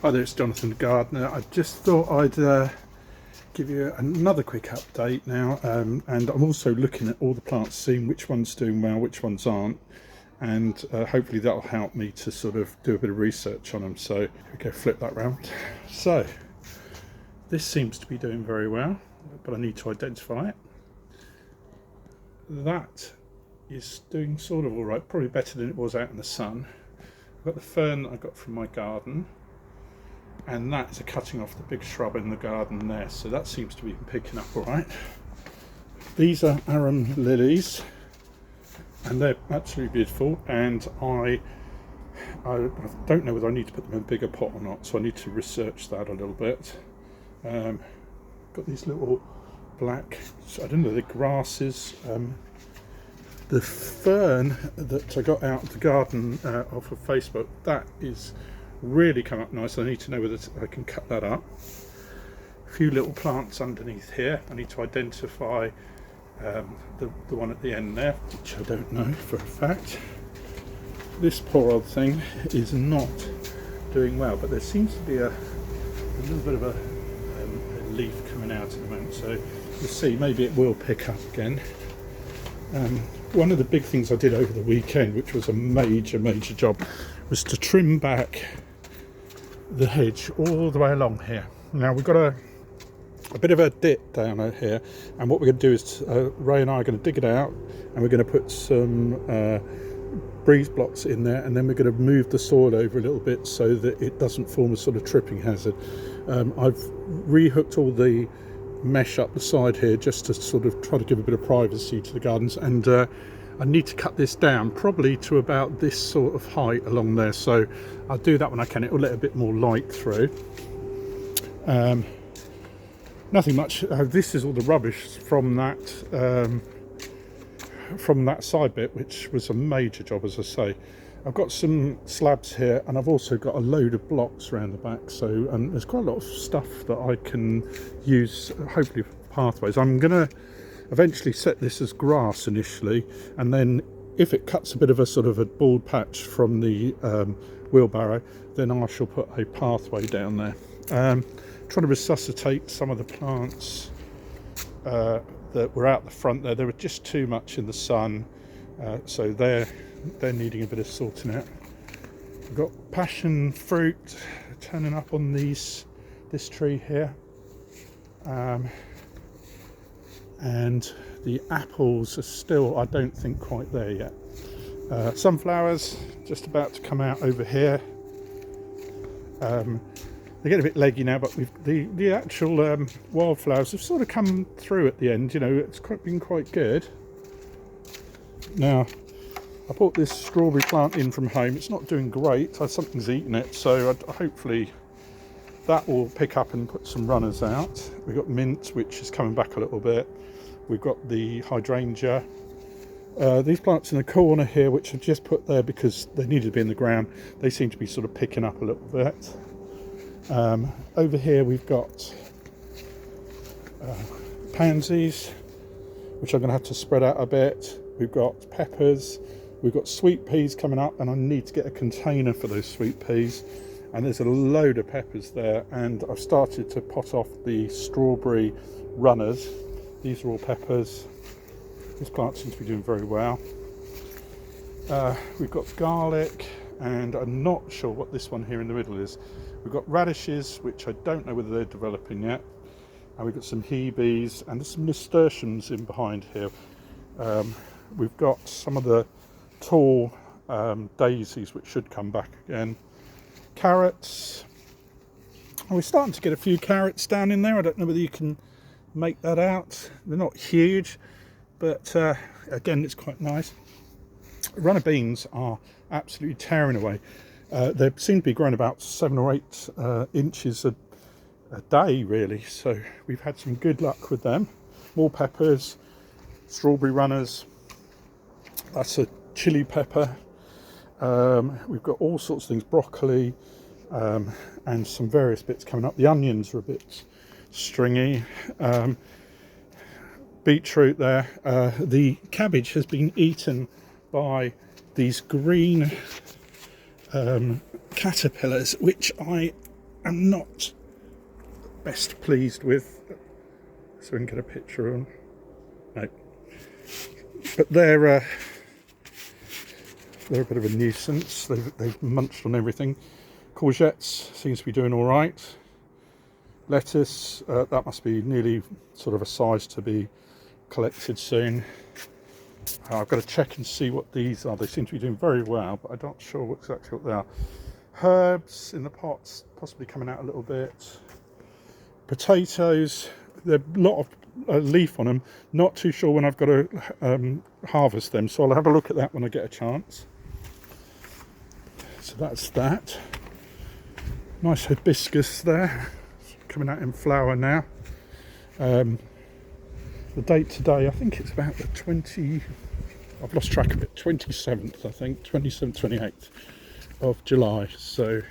Hi there, it's Jonathan the Gardener. I just thought I'd give you another quick update now, and I'm also looking at all the plants, seeing which one's doing well, which ones aren't, and hopefully that'll help me to sort of do a bit of research on them. So here we go, flip that round. So this seems to be doing very well, but I need to identify it. That is doing sort of all right, probably better than it was out in the sun. I've got the fern that I got from my garden, and that's a cutting off the big shrub in the garden there, so that seems to be picking up all right. These are arum lilies, and they're absolutely beautiful, and I don't know whether I need to put them in a bigger pot or not, so I need to research that a little bit. Got these little black, I don't know, the grasses. The fern that I got out of the garden off of Facebook, that is really come up nice. I need to know whether I can cut that up. A few little plants underneath here. I need to identify the one at the end there, which I don't know for a fact. This poor old thing is not doing well, but there seems to be a little bit of a leaf coming out at the moment, so we'll see. Maybe it will pick up again. One of the big things I did over the weekend, which was a major job, was to trim back the hedge all the way along here. Now we've got a bit of a dip down out here, and what we're going to do is Ray and I are going to dig it out, and we're going to put some breeze blocks in there, and then we're going to move the soil over a little bit so that it doesn't form a sort of tripping hazard. I've rehooked all the mesh up the side here just to sort of try to give a bit of privacy to the gardens, and I need to cut this down probably to about this sort of height along there, so I'll do that when I can. It will let a bit more light through. Nothing much. This is all the rubbish from that side bit, which was a major job, as I say. I've got some slabs here, and I've also got a load of blocks around the back, so there's quite a lot of stuff that I can use, hopefully for pathways. I'm going to eventually set this as grass initially, and then if it cuts a bit of a sort of a bald patch from the wheelbarrow, then I shall put a pathway down there. Trying to resuscitate some of the plants that were out the front there. They were just too much in the sun, so they're needing a bit of sorting out. We've got passion fruit turning up on this tree here, and the apples are still, I don't think, quite there yet. Sunflowers just about to come out over here. They get a bit leggy now, but the actual wildflowers have sort of come through at the end. You know, it's been quite good. Now, I bought this strawberry plant in from home. It's not doing great. Something's eaten it, so hopefully that will pick up and put some runners out. We've got mint, which is coming back a little bit. We've got the hydrangea. These plants in the corner here, which I've just put there because they needed to be in the ground, they seem to be sort of picking up a little bit. Over here we've got pansies, which I'm going to have to spread out a bit. We've got peppers. We've got sweet peas coming up, and I need to get a container for those sweet peas. And there's a load of peppers there, and I've started to pot off the strawberry runners. These are all peppers. This plant seems to be doing very well. We've got garlic, and I'm not sure what this one here in the middle is. We've got radishes, which I don't know whether they're developing yet. And we've got some hebes, and there's some nasturtiums in behind here. We've got some of the tall daisies, which should come back again. Carrots. And we're starting to get a few carrots down in there. I don't know whether you can make that out. They're not huge, but again, it's quite nice. Runner beans are absolutely tearing away. They seem to be growing about 7 or 8 inches a day, really. So we've had some good luck with them. More peppers, strawberry runners. That's a chili pepper. We've got all sorts of things, broccoli, and some various bits coming up. The onions are a bit stringy. Beetroot there. The cabbage has been eaten by these green caterpillars, which I am not best pleased with. So we can get a picture on. No. But they're a bit of a nuisance. They've munched on everything. Courgettes seems to be doing all right. Lettuce, that must be nearly sort of a size to be collected soon. I've got to check and see what these are. They seem to be doing very well, but I'm not sure exactly what they are. Herbs in the pots, possibly coming out a little bit. Potatoes, there's a lot of leaf on them. Not too sure when I've got to harvest them, so I'll have a look at that when I get a chance. So that's that. Nice hibiscus there, coming out in flower now. The date today, I think it's about the 20, I've lost track of it, 27th, I think, 27th, 28th of July. So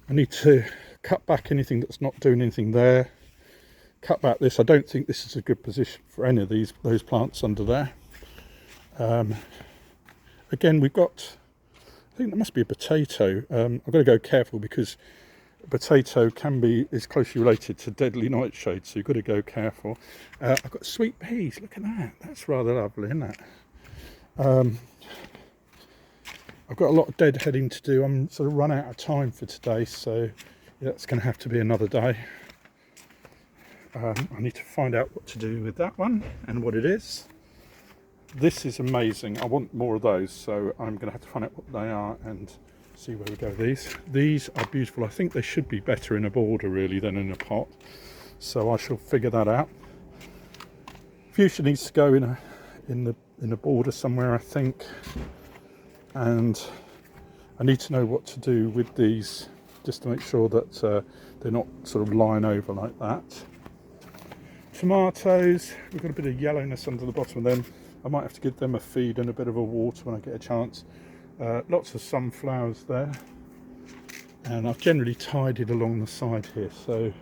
I need to cut back anything that's not doing anything there. Cut back this. I don't think this is a good position for any of those plants under there. Again, we've got, I think there must be a potato. I've got to go careful because a potato is closely related to deadly nightshade, so you've got to go careful. I've got sweet peas. Look at that. That's rather lovely, isn't it? I've got a lot of deadheading to do. I'm sort of run out of time for today, so that's going to have to be another day. I need to find out what to do with that one and what it is. This is amazing. I want more of those, so I'm going to have to find out what they are and see where we go. These are beautiful. I think they should be better in a border really than in a pot, so I shall figure that out. Fuchsia needs to go in a border somewhere, I think, and I need to know what to do with these just to make sure that they're not sort of lying over like that. Tomatoes, we've got a bit of yellowness under the bottom of them. I might have to give them a feed and a bit of a water when I get a chance. Lots of sunflowers there, and I've generally tidied along the side here, so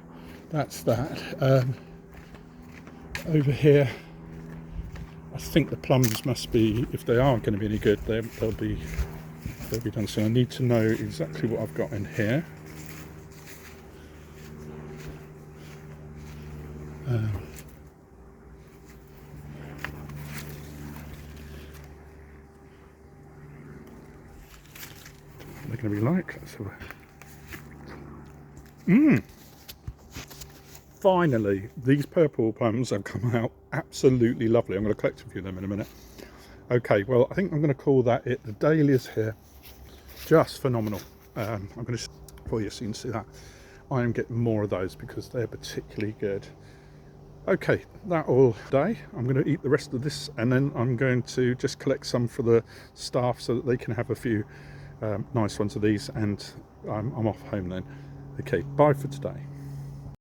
that's that. Over here, I think the plums must be, if they aren't going to be any good, they'll be done. So I need to know exactly what I've got in here. What they're going to be like. Let's have a... Finally, these purple plums have come out absolutely lovely. I'm going to collect a few of them in a minute. Okay, well, I think I'm going to call that it. The dahlias here, just phenomenal. I'm going to for you so you can see that. I am getting more of those because they're particularly good. Okay, that all day. I'm going to eat the rest of this, and then I'm going to just collect some for the staff so that they can have a few nice ones of these, and I'm off home then. Okay, bye for today.